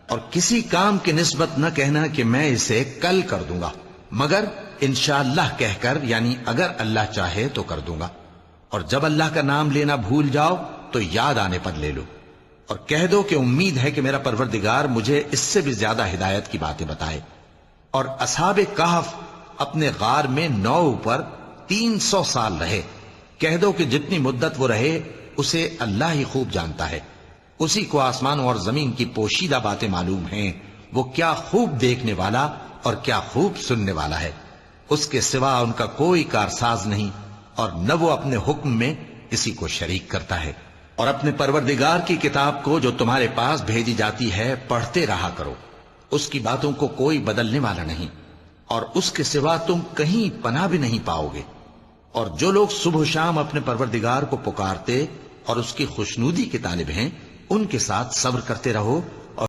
اور کسی کام کی نسبت نہ کہنا کہ میں اسے کل کر دوں گا، مگر انشاءاللہ کہہ کر، یعنی اگر اللہ چاہے تو کر دوں گا۔ اور جب اللہ کا نام لینا بھول جاؤ تو یاد آنے پر لے لو، اور کہہ دو کہ امید ہے کہ میرا پروردگار مجھے اس سے بھی زیادہ ہدایت کی باتیں بتائے۔ اور اصحاب کہف اپنے غار میں 9 پر 300 سال رہے۔ کہہ دو کہ جتنی مدت وہ رہے اسے اللہ ہی خوب جانتا ہے، اسی کو آسمانوں اور زمین کی پوشیدہ باتیں معلوم ہیں، وہ کیا خوب دیکھنے والا اور کیا خوب سننے والا ہے۔ اس کے سوا ان کا کوئی کارساز نہیں، اور نہ وہ اپنے حکم میں کسی کو شریک کرتا ہے۔ اور اپنے پروردگار کی کتاب کو جو تمہارے پاس بھیجی جاتی ہے پڑھتے رہا کرو، اس کی باتوں کو کوئی بدلنے والا نہیں، اور اس کے سوا تم کہیں پناہ بھی نہیں پاؤ گے۔ اور جو لوگ صبح و شام اپنے پروردگار کو پکارتے اور اس کی خوشنودی کے طالب ہیں، ان کے ساتھ صبر کرتے رہو